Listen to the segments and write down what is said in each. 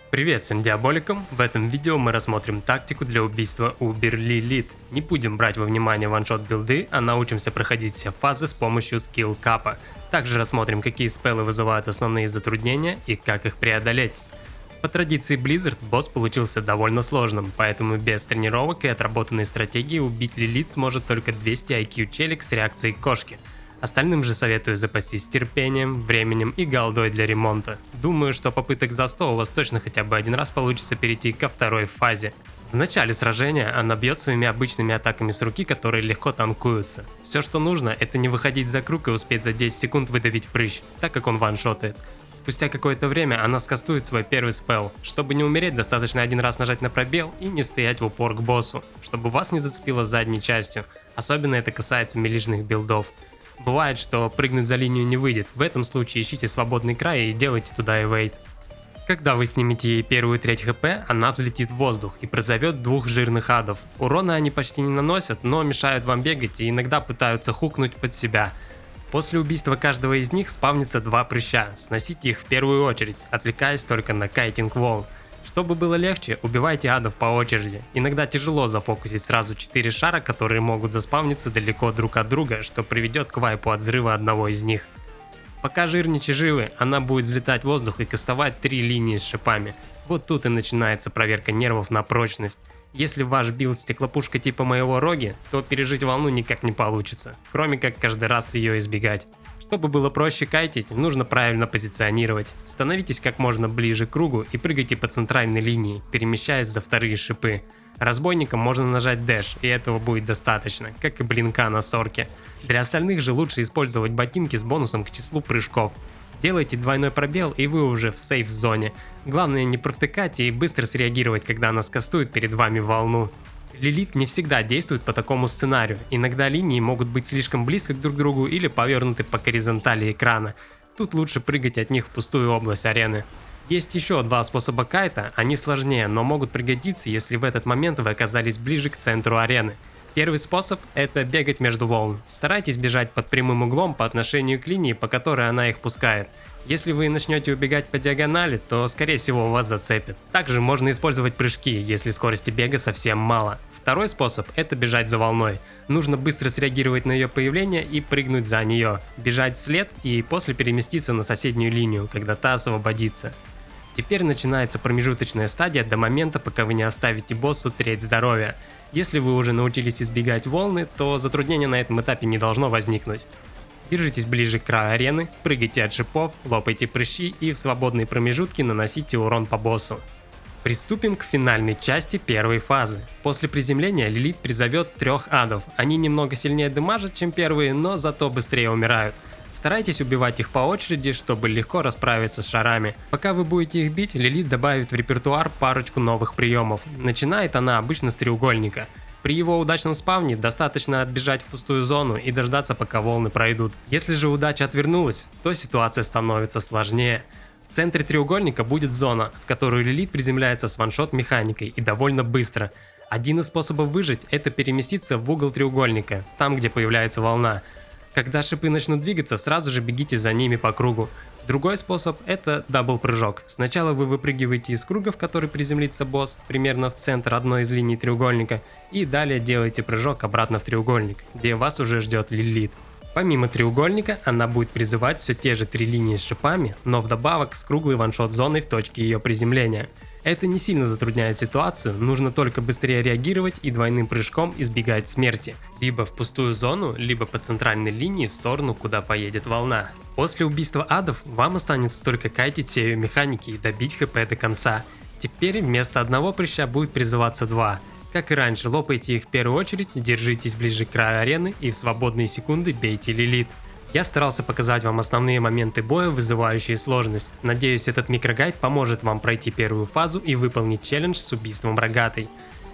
Привет всем диаболикам! В этом видео мы рассмотрим тактику для убийства Убер Лилит. Не будем брать во внимание ваншот билды, а научимся проходить все фазы с помощью скилл капа. Также рассмотрим, какие спеллы вызывают основные затруднения и как их преодолеть. По традиции Blizzard босс получился довольно сложным, поэтому без тренировок и отработанной стратегии убить Лилит сможет только 200 IQ челик с реакцией кошки. Остальным же советую запастись терпением, временем и голдой для ремонта. Думаю, что попыток за 100 у вас точно хотя бы один раз получится перейти ко второй фазе. В начале сражения она бьет своими обычными атаками с руки, которые легко танкуются. Все, что нужно, это не выходить за круг и успеть за 10 секунд выдавить прыщ, так как он ваншотает. Спустя какое-то время она скастует свой первый спелл. Чтобы не умереть, достаточно один раз нажать на пробел и не стоять в упор к боссу, чтобы вас не зацепило задней частью. Особенно это касается милишных билдов. Бывает, что прыгнуть за линию не выйдет, в этом случае ищите свободный край и делайте туда эвейт. Когда вы снимете ей первую треть хп, она взлетит в воздух и призовет двух жирных адов. Урона они почти не наносят, но мешают вам бегать и иногда пытаются хукнуть под себя. После убийства каждого из них спавнится два прыща, сносите их в первую очередь, отвлекаясь только на кайтинг волн. Чтобы было легче, убивайте адов по очереди. Иногда тяжело зафокусить сразу 4 шара, которые могут заспавниться далеко друг от друга, что приведет к вайпу от взрыва одного из них. Пока жирничи живы, она будет взлетать в воздух и кастовать 3 линии с шипами. Вот тут и начинается проверка нервов на прочность. Если ваш билд стеклопушка типа моего Роги, то пережить волну никак не получится, кроме как каждый раз ее избегать. Чтобы было проще кайтить, нужно правильно позиционировать. Становитесь как можно ближе к кругу и прыгайте по центральной линии, перемещаясь за вторые шипы. Разбойникам можно нажать дэш, и этого будет достаточно, как и блинка на сорке. Для остальных же лучше использовать ботинки с бонусом к числу прыжков. Делайте двойной пробел, и вы уже в сейф-зоне. Главное не провтыкать и быстро среагировать, когда она скастует перед вами волну. Лилит не всегда действует по такому сценарию, иногда линии могут быть слишком близко друг к другу или повернуты по горизонтали экрана. Тут лучше прыгать от них в пустую область арены. Есть еще два способа кайта, они сложнее, но могут пригодиться, если в этот момент вы оказались ближе к центру арены. Первый способ – это бегать между волн. Старайтесь бежать под прямым углом по отношению к линии, по которой она их пускает. Если вы начнете убегать по диагонали, то скорее всего вас зацепит. Также можно использовать прыжки, если скорости бега совсем мало. Второй способ – это бежать за волной. Нужно быстро среагировать на ее появление и прыгнуть за нее, бежать вслед и после переместиться на соседнюю линию, когда та освободится. Теперь начинается промежуточная стадия до момента, пока вы не оставите боссу треть здоровья. Если вы уже научились избегать волны, то затруднения на этом этапе не должно возникнуть. Держитесь ближе к краю арены, прыгайте от шипов, лопайте прыщи и в свободные промежутки наносите урон по боссу. Приступим к финальной части первой фазы. После приземления Лилит призовет 3 адов. Они немного сильнее дэмажат, чем первые, но зато быстрее умирают. Старайтесь убивать их по очереди, чтобы легко расправиться с шарами. Пока вы будете их бить, Лилит добавит в репертуар парочку новых приемов. Начинает она обычно с треугольника. При его удачном спавне достаточно отбежать в пустую зону и дождаться, пока волны пройдут. Если же удача отвернулась, то ситуация становится сложнее. В центре треугольника будет зона, в которую Лилит приземляется с ваншот механикой и довольно быстро. Один из способов выжить – это переместиться в угол треугольника, там где появляется волна. Когда шипы начнут двигаться, сразу же бегите за ними по кругу. Другой способ – это дабл-прыжок. Сначала вы выпрыгиваете из круга, в который приземлится босс, примерно в центр одной из линий треугольника, и далее делаете прыжок обратно в треугольник, где вас уже ждет Лилит. Помимо треугольника, она будет призывать все те же 3 линии с шипами, но вдобавок с круглой ваншот-зоной в точке ее приземления. Это не сильно затрудняет ситуацию, нужно только быстрее реагировать и двойным прыжком избегать смерти. Либо в пустую зону, либо по центральной линии в сторону, куда поедет волна. После убийства адов вам останется только кайтить все ее механики и добить хп до конца. Теперь вместо одного прыща будет призываться 2. Как и раньше, лопайте их в первую очередь, держитесь ближе к краю арены и в свободные секунды бейте Лилит. Я старался показать вам основные моменты боя, вызывающие сложность. Надеюсь, этот микрогайд поможет вам пройти первую фазу и выполнить челлендж с убийством рогатой.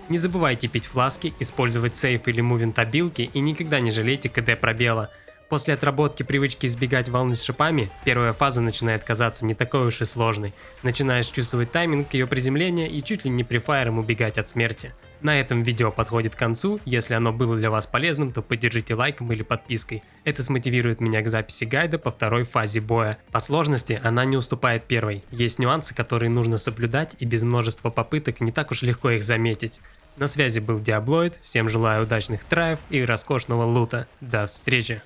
Не забывайте пить фласки, использовать сейф или мувинг обилки и никогда не жалейте КД пробела. После отработки привычки избегать волны с шипами, первая фаза начинает казаться не такой уж и сложной. Начинаешь чувствовать тайминг ее приземления и чуть ли не префайром убегать от смерти. На этом видео подходит к концу, если оно было для вас полезным, то поддержите лайком или подпиской. Это смотивирует меня к записи гайда по второй фазе боя. По сложности она не уступает первой, есть нюансы, которые нужно соблюдать, и без множества попыток не так уж легко их заметить. На связи был Диаблоид, всем желаю удачных траев и роскошного лута. До встречи!